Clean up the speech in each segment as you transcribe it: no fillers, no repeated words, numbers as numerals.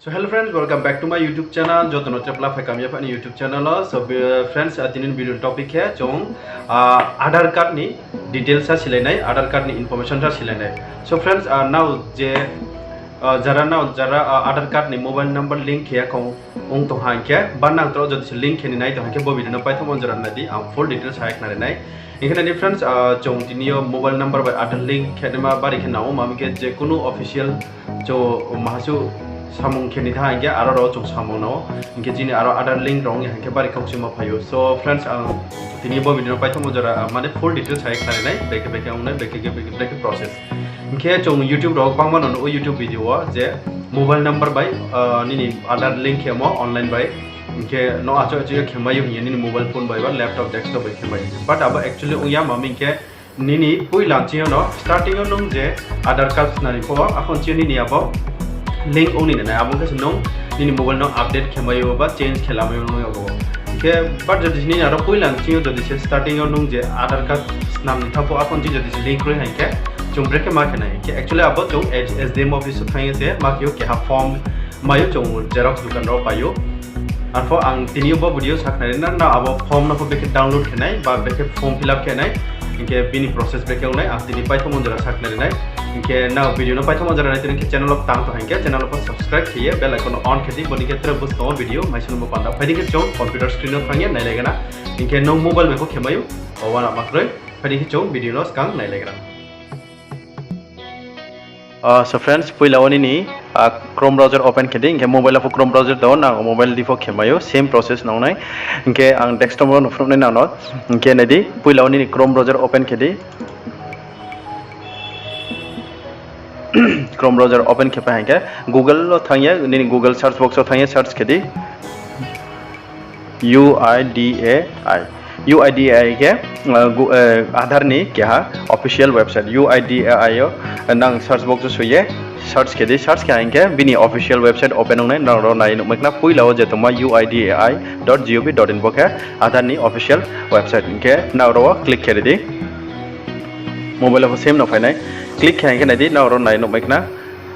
So hello friends, welcome back to my YouTube channel. जो तो चपला फेकाम ये अपनी YouTube channel है. So friends, तीन वीडियो टॉपिक है जो आधार कार्ड नी डिटेल्स सा सिलेनाय, आधार कार्ड नी इन्फॉर्मेशन सा सिलेनाय. So friends, now जे जरा आधार कार्ड नी मोबाइल नंबर लिंक किया को उन तो हाँ क्या बार तो जो लिंक है नहीं तो हाँ क्या वो वीडियो न पाए तो मंजर नदी फुल डिटेल्स है ना नहीं. इन्हें फ्रेंड्स जो दिनियो मोबाइल नंबर बाय आधार लिंक है ना बारी के नाउ मामी के जे कुनु ऑफिशियल जो महासु सामुं के निधा है क्या आरो जो सामुं नो इनके जिन्हें आरो आधार लिंक रोंग है क्या बारी काउंसी में पायो. So friends, दिनियो वो वीडियो पाए तो मंजर माने फुल डिटेल्स है ना नहीं बेके उन्हें बेके प्रोसेस इनके जो YouTube रोग पांग मानो वो YouTube वीडियो जे मोबाइल नंबर बाय निनी आधार लिंक है मो ऑनलाइन बाय इनके नो आचो खेमायो हिये निनी मोबाइल फोन बाय लैपटॉप डेस्कटॉप बाय खेमायो. बट अब एक्चुअली उया मामी के निनी पुई लांचियो नो स्टार्टिंग नो जे आधार कार्ड नानी को अखन चियो निनी अब लिंक ओनी ना अब के नो निनी मोबाइल नो अपडेट खेमायो बा चेंज खेलामायो नो अब के बट जदि निनी आरो पुई लांचियो जदि से स्टार्टिंग नो जे आधार कार्ड नाम थापो अखन जि जदि लिंक रे हाइके जों ब्रेक मार्क ना के एक्चुअली अब जो एसडीएम ऑफिस थायो से माकियो के हा फॉर्म मायो जो जेरॉक्स दुकान रो पायो आरो आं तिनियो बो वीडियो साखनाय ना अब फॉर्म ना बेके डाउनलोड खेनाय बा बेके फॉर्म फिल अप खेनाय इनके बिनी प्रोसेस बेके उनाय आ तिनि पाइथो मंजरा साखनाय इनके ना वीडियो ना पाइथो मंजरा नाय तिनि चैनल ऑफ तांग तो हांके चैनल ऑफ सब्सक्राइब किए बेल आइकन ऑन खेदि बनि के तरह बुस तो वीडियो माइसन बो पांदा फाइदि के जो कंप्यूटर स्क्रीन ऑफ थांगे नाय लेगना इनके नो मोबाइल में को खेमायो ओवाना मात्रय फाइदि के जो वीडियो नो स्कां नाय लेगना. So friends, puilawani ni Chrome browser open kedi inke mobile of Chrome browser do na mobile difo khemayo same process na nai inke ang desktop no from na no inke nedi puilawani ni Chrome browser open kedi Chrome browser open kepa hanke Google lo thangye ni Google search box lo thangye search kedi UIDAI के आधार नी क्या official website UIDAI नंग search box सुये search के the search क्या इनके बिनी official website open होने ना रो nine मकना पुई लाओ जे तुम UIDAI.gov.in बोके आधार नी ऑफिशियल वेबसाइट इनके ना रो क्लिक कर दी मोबाइल ऑफ सेम ना फाइनाइ क्लिक क्या इनके नदी ना रो नाइन मकना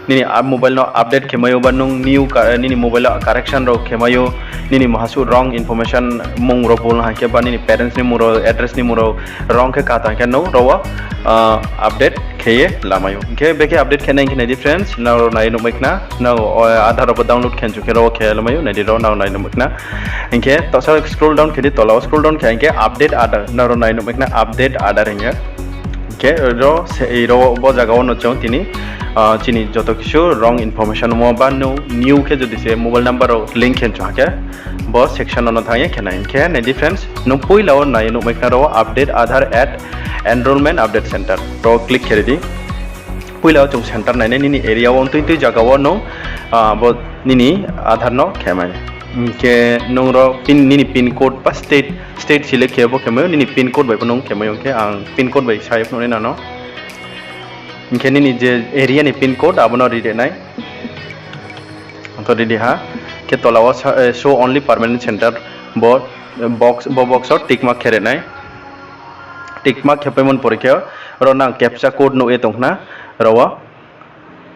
निनी आप मोबाइल नो अपडेट खेमायो बा नुंग न्यू निनी मोबाइल करेक्शन रो खेमायो निनी महासु रॉन्ग इन्फॉर्मेशन मुंग रो बोल हां के बा निनी पेरेंट्स नि मुरो एड्रेस नि मुरो रॉन्ग के काता के नो रो अपडेट खेये लामायो के बेके अपडेट खेने के नदी फ्रेंड्स ना रो नाइ नो मकना ना आधार रो डाउनलोड खेन के रो खेलमायो नदी रो ना नाइ नो मकना इनके तो सर स्क्रॉल डाउन खेदि तलाव स्क्रॉल डाउन खेन के अपडेट आधार ना रो नाइ नो मकना अपडेट आधार हिंगे के रो से रो बो जगह न चौ तिनी चिनी जो तो किशो रॉन्ग इन्फॉर्मेशन मोबा न्यू के जो दिसे मोबाइल नंबर लिंक खेन चो के बो सेक्शन न थाये खेना के नेदी फ्रेंड्स नो पुइलाव नाय नो मेकना रो अपडेट आधार एट एनरोलमेंट अपडेट सेंटर रो क्लिक करेदी पुइलाव चो सेंटर नायने निनी एरिया वन तुइ जगह नो बो निनी आधार नो खेमाय के नोरो पिन कोड पा स्टेट सिलेक्ट खेबो खेमाय निनी पिन कोड बाय नो खेमाय के आं पिन कोड बाय साइप नो नानो इनके निनी जे एरिया नि पिन कोड अब नो रिडे नाय तो रिडे हा के तलाव show only permanent centre box और टिक मार्क खेरे नाय टिक मार्क खेपे मन परिके रो ना कैप्चा कोड नो ए तंगना रवा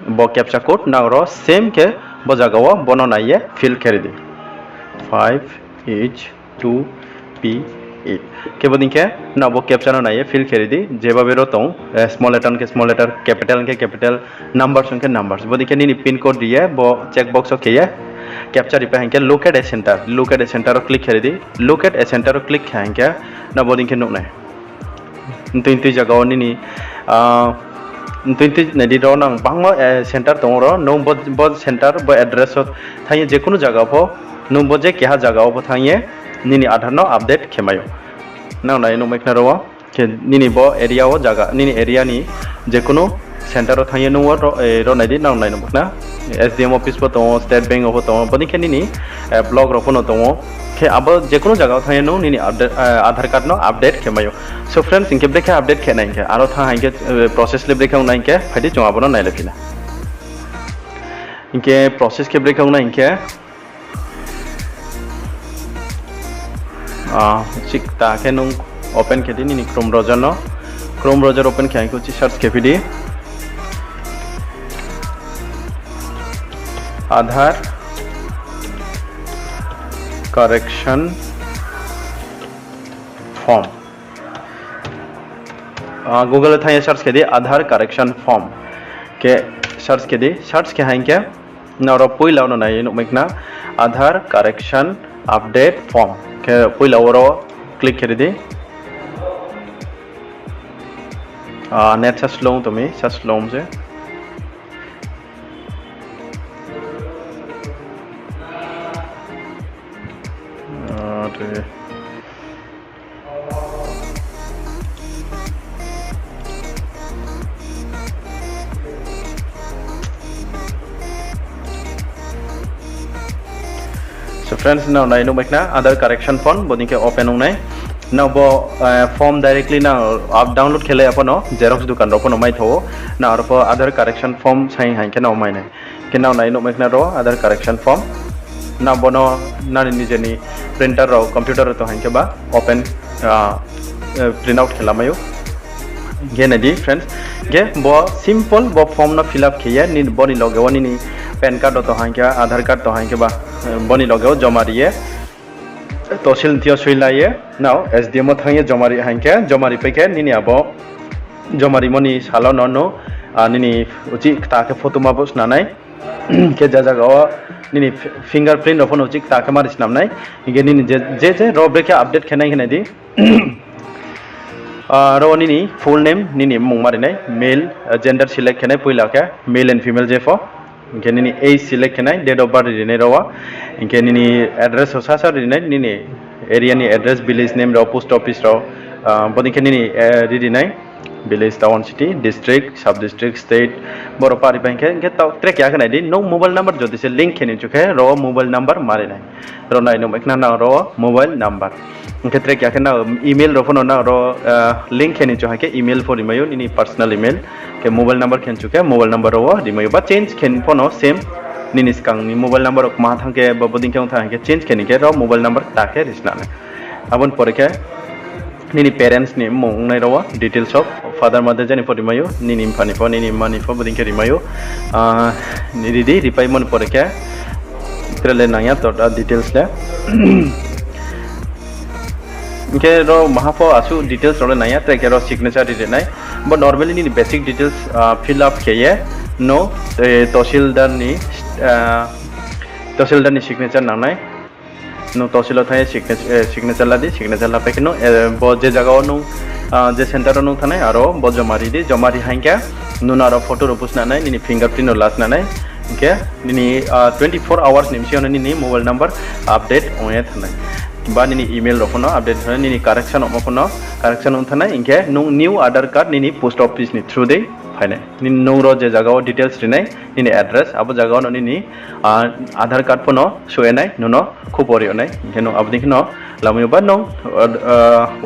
बो कैप्चा कोड ना रो सेम के बो जगह बनो नाये फिल खेरे दी 5H2P के बदिन के ना वो कैप्चर नाये फिल खेरी दी जेबा बेरो तो स्मॉल लेटर कैपिटल नंबर्स के नंबर्स बदिन के नी पिन कोड दिए वो चेक बॉक्स के ये कैप्चर रिपे हैं के लोकेट ए सेंटर क्लिक खेरी दी लोकेट ए सेंटर क्लिक हैं के ना बदिन के नुने इंतु जगह नी इंतु नदी रो ना बांगो सेंटर तो रो नो बो सेंटर बो एड्रेस थाये जेकुनु जगह फो नो बजे क्या जगह फो थाये निनी आधार नो अपडेट खेमायो ना नाय नो मेकना रो के निनी बो एरिया वो जगह निनी एरिया नि जेकुनु सेंटर थाये नो रो नायदि ना नाय नो मेकना एसडीएम ऑफिस पो तो स्टेट बैंक ऑफ तो बनि के निनी ब्लॉक रो फोनो तो के अब जेकुनु जगह थाये नो निनी आधार कार्ड नो अपडेट खेमायो. सो फ्रेंड्स इनके ब्रेक अपडेट खेनाय के आरो था हांके प्रोसेस ले ब्रेक नाय के फाइदि चोआबनो नाय लेफिना इनके प्रोसेस के ब्रेक नाय के चिकता के नो ओपन के दी नी क्रोम ब्राउज़र ओपन के को सर्च के फिदी आधार correction form गूगल था सर्च के दी आधार करेक्शन फॉर्म के सर्च के दी सर्च के हैं क्या नौरो पुई लाउनो ना ये नुकमेकना आधार करेक्शन अपडेट फॉर्म के पुई लाउरो क्लिक कर दी नेट सर्च लो तुम्हें सर्च लो से So friends, now I know make na other correction form bodi ke open unai now bo form directly now up download khele apono xerox dukan ro pono mai tho na ro other correction form sai han ke now mai nai ke now I know make na ro other correction form na bono na ni jeni printer ro computer ro to han ke ba open print out khela mayo ge na di friends ge bo simple bo form na fill up khiya ni boni loge woni ni pan card तो हाँ क्या आधार card तो हाँ के बा बनी लगे जमा रही तहसील थियो सुइलाये नाउ SDM थांगे जमारी हाँ क्या जमारी पे के निनी आबो जमारी मनी सालो ननो निनी उची ताके फोटो माबोस नानाय के जगह निनी फिंगरप्रिंट अपन उची ताके मारिस नामनाय इगे निनी जे रो ब्रेक अपडेट खेनाय खेनाय दी रो निनी फुल नेम निनी मुंग मारिनाय मेल जेंडर सिलेक्ट खेनाय पहिला के मेल एंड फीमेल जेफो इनके निनी एज सिलेक्ट खेनाय डेट ऑफ बर्थ दिनै रवा इनके निनी एड्रेस होसा सर दिनै निनी एरिया नि एड्रेस विलेज नेम रो पोस्ट ऑफिस रो बनि के निनी दिनै विलेज टाउन सिटी डिस्ट्रिक्ट सब डिस्ट्रिक्ट स्टेट बर पारि बैंक इनके ताव ट्रैक या खनाय दि नो मोबाइल नंबर जदि से लिंक खेनि चुके रो मोबाइल नंबर मारे नाय रो नाय नो एकना ना रो मोबाइल नंबर इनके ट्रैक या खना ईमेल रो फोन ना रो लिंक खेनि चुके के ईमेल फॉर रिमायो निनी पर्सनल ईमेल के मोबाइल नंबर खेन चुके मोबाइल नंबर रो रिमायो बा चेंज खेन फोनो सेम निनी स्कांग नि मोबाइल नंबर मा थांके बबदिं के थांके चेंज खेनि के रो मोबाइल नंबर ताके रिसना अबन परेके निनी पेरेंट्स नि मुंगनाय रवा डिटेल्स ऑफ फादर मदर जनि फर रिमायो निनी फानि फो निनी मानि फो बदिं के रिमायो निदी दी रिपाई मन परेके ट्रेले नाया तो डिटेल्स ले इनके रो महाफो आसु डिटेल्स रो नाया ट्रेक रो सिग्नेचर दि नाय बट नॉर्मली नि बेसिक डिटेल्स फिल अप किए नो तहसीलदार नि सिग्नेचर नानाय नो तहसील थाय सिग्नेचर लादि सिग्नेचर ला पेके नो बो जे जगह नो जे सेंटर नो थानाय आरो बो जमारी दि जमारी हांके नुना रो फोटो रो पुसनानाय निनि फिंगरप्रिंट रो लासनानाय इनके निनि 24 आवर्स निमसियावनो निनि मोबाइल नंबर अपडेट ओए थानाय बा निनी ईमेल रो फोनो अपडेट थानाय निनि करेक्शन अ फोनो करेक्शन थानाय इनके नो न्यू आधार कार्ड निनि पोस्ट ऑफिस नि थ्रू दे फाइने निनि नो रो जे जगह डिटेल्स रिनाय निनि एड्रेस अब जगह नो निनि आधार कार्ड फोनो सोयनाय नुनो खुपरियोनाय इनके नो अब दिखनो लामयो बा नो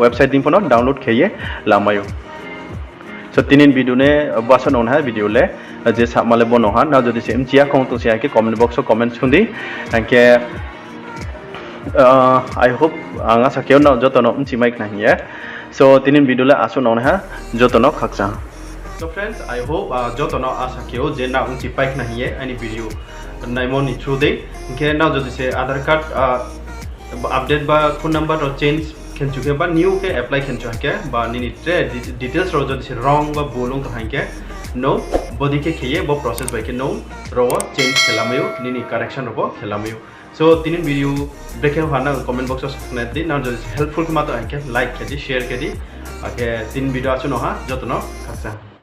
वेबसाइट दिन फोनो डाउनलोड खेये लामायो सो तीन वीडियो ने बासन ओन है वीडियो ले जे सामाले बनो हा ना जदि सेम चिया कौन तो से के कमेंट बॉक्स कमेंट सुंदी के आई होप आंगा सकेव न जतनो उनची माइक नहीं है सो तीन वीडियो ले आसुन ओन है जतनो खक्सा सो फ्रेंड्स आई होप जतनो आशा केओ जे ना उनची पाइक नहीं है एनी वीडियो नाइमोनी थ्रू दे के ना जदि से आधार कार्ड अपडेट बा फोन नंबर रो चेंज खेन चुके बा न्यू के अप्लाई खेन चुके बा निनी ट्रे डिटेल्स रो जदि से रॉन्ग बा बोलों तो हांके नो बॉडी के खिए बो प्रोसेस बाय के नो रो चेंज खेलामयो निनी करेक्शन रो खेलामयो सो तीन वीडियो देखे हाना कमेंट बॉक्स में दी ना जदि हेल्पफुल के मातो हांके लाइक के दी शेयर के दी आके तीन वीडियो आसु न हा जतनो खासा